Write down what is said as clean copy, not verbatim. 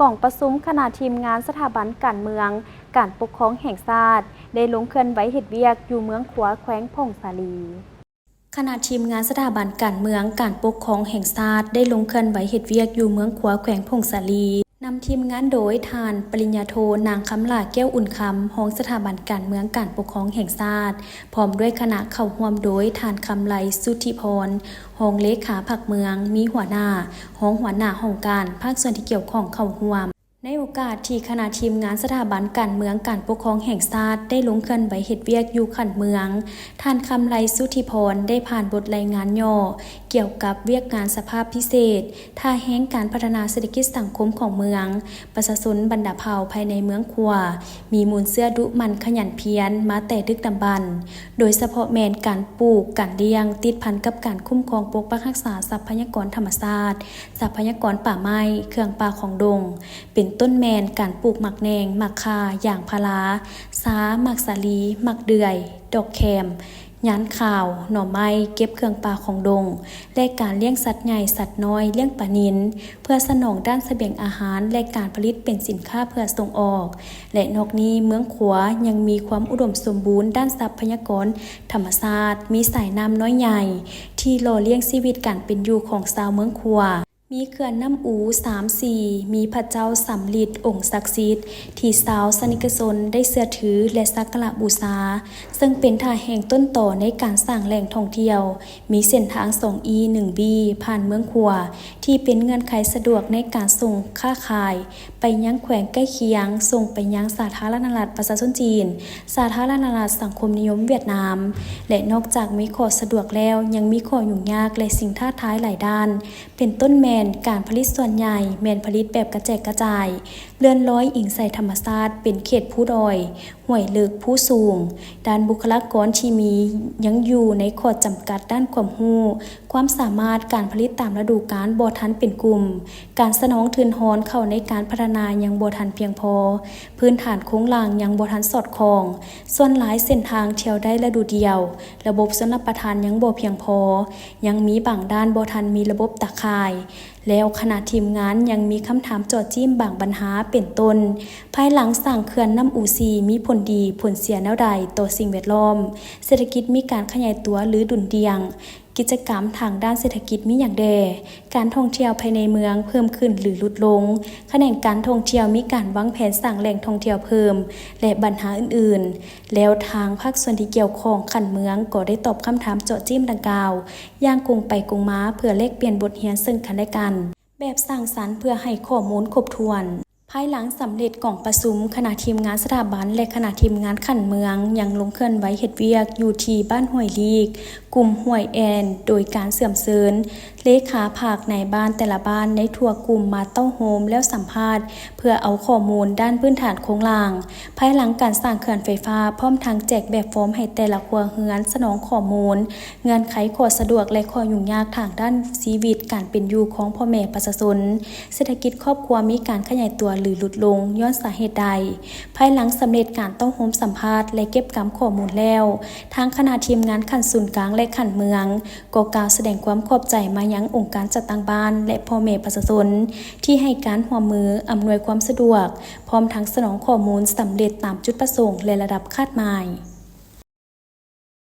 กองประชุมคณะทีมงานสถาบันการเมืองการปกครองแห่งชาติได้ลงเคลื่อนไหวเฮ็ดเวียกอยู่เมืองขัวแขวงพงสาลีคณะทีมงานสถาบันการเมืองการปกครองแห่งชาติได้ลงเคลื่อนไหวเฮ็ดเวียกอยู่เมืองขัวแขวงพงสาลีนำทีมงานโดยทานปริญญาโทนางคำลาแก้วอุ่นคำรองสถาบันการเมืองการปกครองแห่งชาติพร้อมด้วยคณะเข้าร่วมโดยทานคำไลสุทธิพรรองเลขาพรรคเมืองมีหัวหน้ารองหัวหน้าองค์การภาคส่วนที่เกี่ยวข้องเข้าร่วมในโอกาสที่คณะทีมงานสถาบันการเมืองการปกครองแห่งชาติได้ลงเคลื่อนไหวเฮ็ดเวียกอยู่ขันเมืองท่านคำไลสุทธิพรได้ผ่านบทรายงานย่อเกี่ยวกับเวียกงานสภาพพิเศษท่าแห้งการพัฒนาเศรษฐกิจสังคมของเมืองประชาชนบรรดาเผ่าภายในเมืองขัวมีมูลเสื้อดุมันขยันเพียรมาแต่ดึกดำบรรพ์โดยเฉพาะแมนการปลูกการเลี้ยงติดพันกับการคุ้มครองปกปักรักษาทรัพยากรธรรมชาติทรัพยากรป่าไม้เครื่องป่าของดงเป็นต้นแมนการปลูกหมักแนงหมักคาอย่างพาราซ้าหมักสาลีหมักเดือยดอกแคมย้านข่าวหน่อไม้เก็บเครื่องป่าของดงและการเลี้ยงสัตว์ใหญ่สัตว์น้อยเลี้ยงปลานิลเพื่อสนองด้านเสบียงอาหารและการผลิตเป็นสินค้าเพื่อส่งออกและนอกนี้เมืองขัวยังมีความอุดมสมบูรณ์ด้านทรัพยากรธรรมชาติมีสายน้ำน้อยใหญ่ที่หล่อเลี้ยงชีวิตการเป็นอยู่ของชาวเมืองขัวมีเขื่อนน้ำอู3-4มีพระเจ้าสำลิดองค์ศักดิ์สิทธิ์ที่ชาวสนิกชนได้เชื่อถือและสักการะบูชาซึ่งเป็นท่าแห่งต้นต่อในการสร้างแหล่งท่องเที่ยวมีเส้นทาง 2E 1B ผ่านเมืองขัวที่เป็นเงื่อนไขสะดวกในการส่งค้าขายไปยังแขวงใกล้เคียงส่งไปยังสาธารณรัฐประชาชนจีนสาธารณรัฐสังคมนิยมเวียดนามและนอกจากมีข้อสะดวกแล้วยังมีข้อยุ่งยากและสิ่งท้าทายหลายด้านเป็นต้นแมนการผลิตส่วนใหญ่แมนผลิตแบบกระจายกระจายเลื่อนลอยอิงใส่ธรรมชาติเป็นเขตผู้ดอยห้วยลึกผู้สูงด้านบุคลากรที่มียังอยู่ในข้อจำกัดด้านความรู้ความสามารถการผลิตตามฤดูกาลบ่ทันเป็นกลุ่มการสนองทุนฮอนเข้าในการพัฒนายังบ่ทันเพียงพอพื้นฐานโครงหลังยังบ่ทันสอดคล้องส่วนหลายเส้นทางเที่ยวได้ฤดูเดียวระบบชลประทานยังบ่เพียงพอยังมีบางด้านบ่ทันมีระบบตะข่ายแล้วคณะทีมงานยังมีคำถามจอดจิ้มบางปัญหาเป็นต้นภายหลังสร้างเขื่อนน้ำอูซีมีผลดีผลเสียแนวใดต่อสิ่งแวดล้อมเศรษฐกิจมีการขยายตัวหรือดุลเดียงกิจกรรมทางด้านเศรษฐกิจมีอย่างใดการท่องเที่ยวภายในเมืองเพิ่มขึ้นหรือลดลงแขนงการท่องเที่ยวมีการวางแผนสร้างแหล่งท่องเที่ยวเพิ่มและปัญหาอื่นๆแล้วทางภาคส่วนที่เกี่ยวข้องขันเมืองก็ได้ตอบคำถามเจาะจิ้มดังกล่าวอย่างกงไปกงมาเพื่อแลกเปลี่ยนบทเรียนซึ่งกันและกันแบบสร้างสรรค์เพื่อให้ข้อมูลครบถ้วนภายหลังสำเร็จกล่องประชุมคณะทีมงานสถาบันและคณะทีมงานขันเมืองยังลงเคลื่อนไหวเฮ็ดเวียกอยู่ที่บ้านห้วยลีกกลุ่มห้วยแอนโดยการเสื่อมเสริญเลขาภาคในบ้านแต่ละบ้านในทั่วกลุ่มมาเต้าโฮมแล้วสัมภาษณ์เพื่อเอาข้อมูลด้านพื้นฐานโครงล่างภายหลังการสร้างเขื่อนไฟฟ้าพร้อมทางแจกแบบฟอร์มให้แต่ละครัวเรือนสนองข้อมูลเงื่อนไขข้อสะดวกและข้อยุ่งยากทางด้านชีวิตการเป็นอยู่ของพ่อแม่ประชาชนเศรษฐกิจครอบครัวมีการขยายตัวหรือลดลงย้อนสาเหตุใดภายหลังสำเร็จการเต้าโฮมสัมภาษณ์และเก็บกำข้อมูลแล้วทางคณะทีมงานขันศูนย์กลางและขันเมืองก็กล่าวแสดงความขอบใจมายังองค์การจัดตั้งบ้านและพ่อแม่ประชาชนที่ให้การร่วมมืออำนวยความสะดวกพร้อมทั้งสนองข้อมูลสำเร็จตามจุดประสงค์และระดับคาดหมาย